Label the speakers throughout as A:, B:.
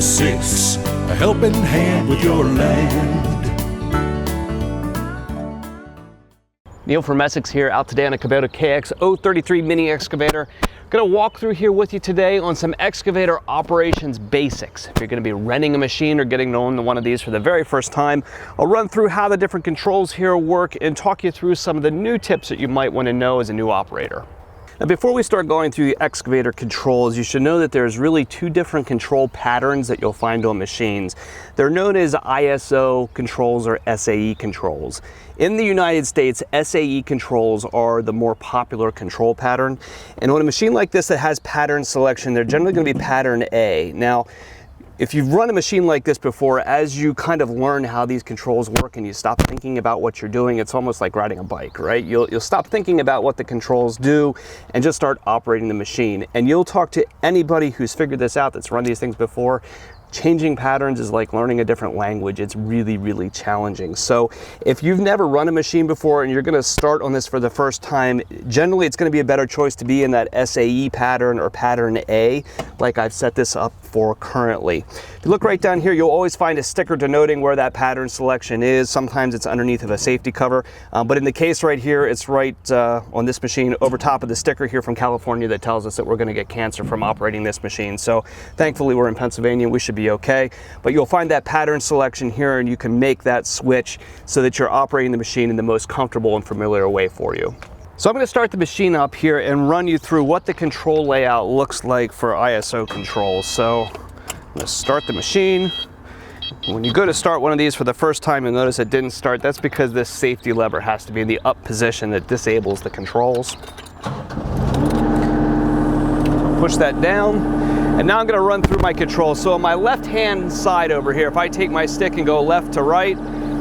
A: 6, a helping hand with your land.
B: Neil from Essex here, out today on a Kubota KX033 mini excavator. Going to walk through here with you today on some excavator operations basics. If you're going to be renting a machine or getting to own one of these for the very first time, I'll run through how the different controls here work and talk you through some of the new tips that you might want to know as a new operator. Now, before we start going through the excavator controls, you should know that there's really two different control patterns that you'll find on machines. They're known as ISO controls or SAE controls. In the United States, SAE controls are the more popular control pattern. And on a machine like this that has pattern selection, they're generally going to be pattern A. Now, if you've run a machine like this before, as you kind of learn how these controls work and you stop thinking about what you're doing, it's almost like riding a bike, right? You'll stop thinking about what the controls do and just start operating the machine. And you'll talk to anybody who's figured this out, that's run these things before. Changing patterns is like learning a different language. It's really, really challenging. So if you've never run a machine before and you're going to start on this for the first time, generally it's going to be a better choice to be in that SAE pattern or pattern A, like I've set this up for currently. If you look right down here, you'll always find a sticker denoting where that pattern selection is. Sometimes it's underneath of a safety cover, but in the case right here, it's right on this machine over top of the sticker here from California that tells us that we're going to get cancer from operating this machine. So thankfully we're in Pennsylvania, we should be okay. But you'll find that pattern selection here and you can make that switch so that you're operating the machine in the most comfortable and familiar way for you. So I'm going to start the machine up here and run you through what the control layout looks like for ISO controls. So I'm going to start the machine. When you go to start one of these for the first time, you'll notice it didn't start. That's because this safety lever has to be in the up position that disables the controls. Push that down. And now I'm going to run through my controls. So on my left-hand side over here, if I take my stick and go left to right,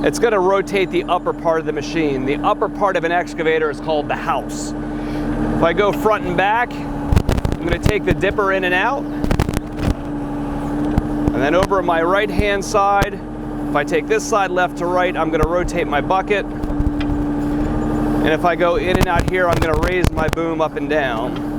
B: it's going to rotate the upper part of the machine. The upper part of an excavator is called the house. If I go front and back, I'm going to take the dipper in and out. And then over on my right-hand side, if I take this side left to right, I'm going to rotate my bucket. And if I go in and out here, I'm going to raise my boom up and down.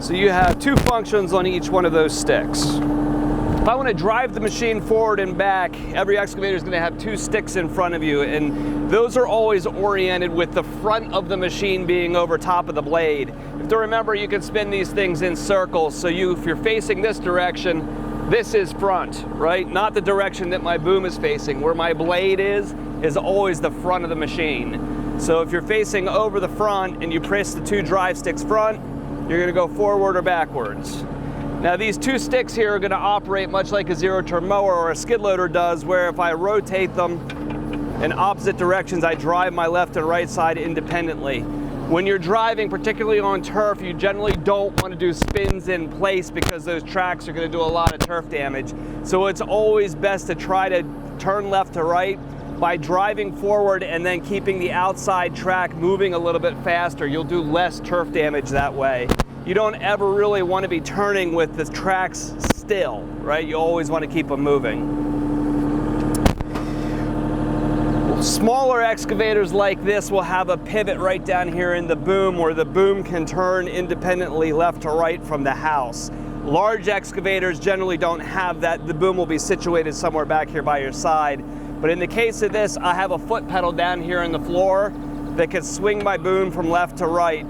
B: So you have two functions on each one of those sticks. If I want to drive the machine forward and back, every excavator is going to have two sticks in front of you, and those are always oriented with the front of the machine being over top of the blade. You have to remember you can spin these things in circles, so if you're facing this direction, this is front, right? Not the direction that my boom is facing. Where my blade is always the front of the machine. So if you're facing over the front and you press the two drive sticks front, you're going to go forward or backwards. Now these two sticks here are going to operate much like a zero-turn mower or a skid loader does, where if I rotate them in opposite directions, I drive my left and right side independently. When you're driving, particularly on turf, you generally don't want to do spins in place because those tracks are going to do a lot of turf damage. So it's always best to try to turn left to right by driving forward and then keeping the outside track moving a little bit faster. You'll do less turf damage that way. You don't ever really want to be turning with the tracks still, right? You always want to keep them moving. Smaller excavators like this will have a pivot right down here in the boom where the boom can turn independently left to right from the house. Large excavators generally don't have that. The boom will be situated somewhere back here by your side. But in the case of this, I have a foot pedal down here in the floor that can swing my boom from left to right.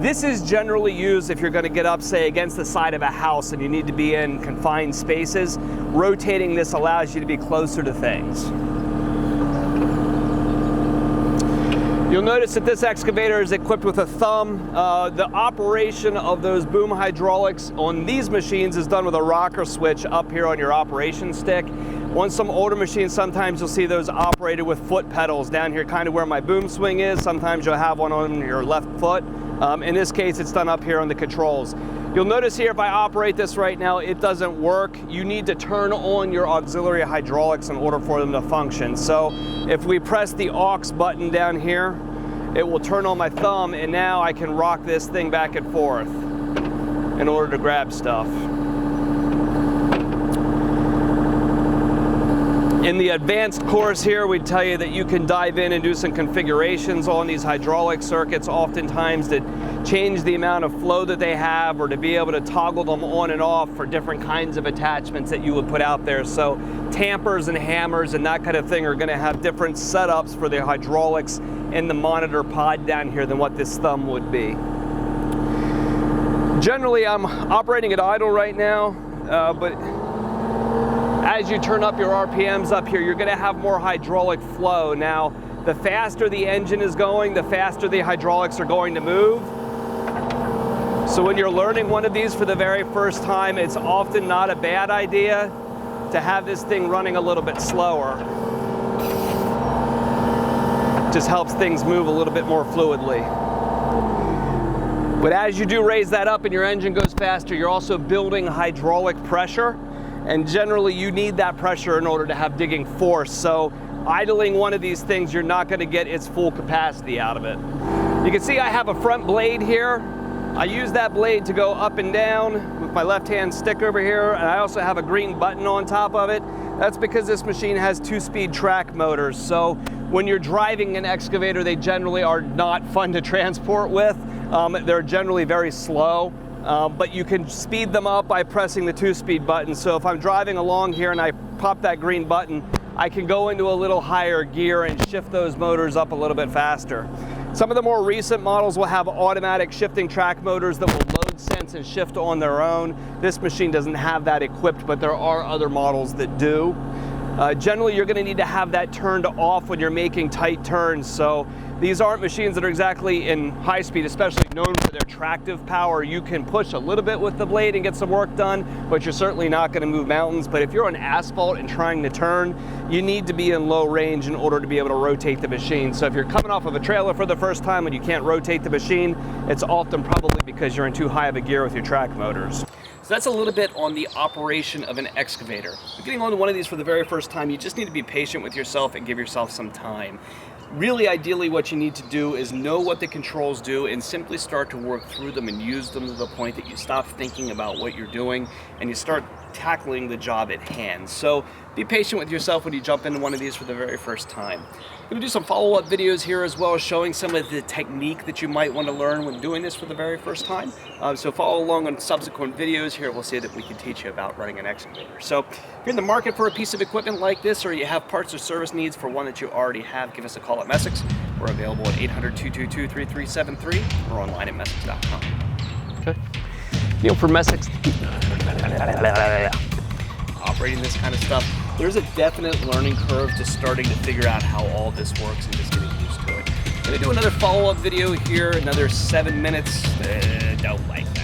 B: This is generally used if you're going to get up, say, against the side of a house and you need to be in confined spaces. Rotating this allows you to be closer to things. You'll notice that this excavator is equipped with a thumb. The operation of those boom hydraulics on these machines is done with a rocker switch up here on your operation stick. On some older machines, sometimes you'll see those operated with foot pedals down here, kind of where my boom swing is. Sometimes you'll have one on your left foot. In this case, it's done up here on the controls. You'll notice here, if I operate this right now, it doesn't work. You need to turn on your auxiliary hydraulics in order for them to function. So if we press the aux button down here, it will turn on my thumb, and now I can rock this thing back and forth in order to grab stuff. In the advanced course here, we tell you that you can dive in and do some configurations on these hydraulic circuits, oftentimes that change the amount of flow that they have, or to be able to toggle them on and off for different kinds of attachments that you would put out there. So tampers and hammers and that kind of thing are going to have different setups for the hydraulics in the monitor pod down here than what this thumb would be. Generally, I'm operating at idle right now, but as you turn up your RPMs up here, you're going to have more hydraulic flow. Now, the faster the engine is going, the faster the hydraulics are going to move. So when you're learning one of these for the very first time, it's often not a bad idea to have this thing running a little bit slower. Just helps things move a little bit more fluidly. But as you do raise that up and your engine goes faster, you're also building hydraulic pressure. And generally you need that pressure in order to have digging force. So idling one of these things, you're not going to get its full capacity out of it. You can see I have a front blade here. I use that blade to go up and down with my left-hand stick over here, and I also have a green button on top of it. That's because this machine has 2-speed track motors. So when you're driving an excavator, they generally are not fun to transport with. They're generally very slow, but you can speed them up by pressing the 2-speed button. So if I'm driving along here and I pop that green button, I can go into a little higher gear and shift those motors up a little bit faster. Some of the more recent models will have automatic shifting track motors that will load sense and shift on their own. This machine doesn't have that equipped, but there are other models that do. Generally, you're going to need to have that turned off when you're making tight turns. So these aren't machines that are exactly in high speed, especially known for their tractive power. You can push a little bit with the blade and get some work done, but you're certainly not going to move mountains. But if you're on asphalt and trying to turn, you need to be in low range in order to be able to rotate the machine. So if you're coming off of a trailer for the first time and you can't rotate the machine, it's often probably because you're in too high of a gear with your track motors. So that's a little bit on the operation of an excavator. If getting onto one of these for the very first time, you just need to be patient with yourself and give yourself some time. Really, ideally, what you need to do is know what the controls do and simply start to work through them and use them to the point that you stop thinking about what you're doing and you start tackling the job at hand. So be patient with yourself when you jump into one of these for the very first time. I'm going to do some follow-up videos here as well, showing some of the technique that you might want to learn when doing this for the very first time. So follow along on subsequent videos here. We'll see that we can teach you about running an excavator. So if you're in the market for a piece of equipment like this, or you have parts or service needs for one that you already have, give us a call at Messick's. We're available at 800-222-3373 or online at messick's.com. Okay. Neil for Messick's. Operating this kind of stuff, there's a definite learning curve to starting to figure out how all this works and just getting used to it. I'm going to do another follow-up video here, another 7 minutes. Don't like that.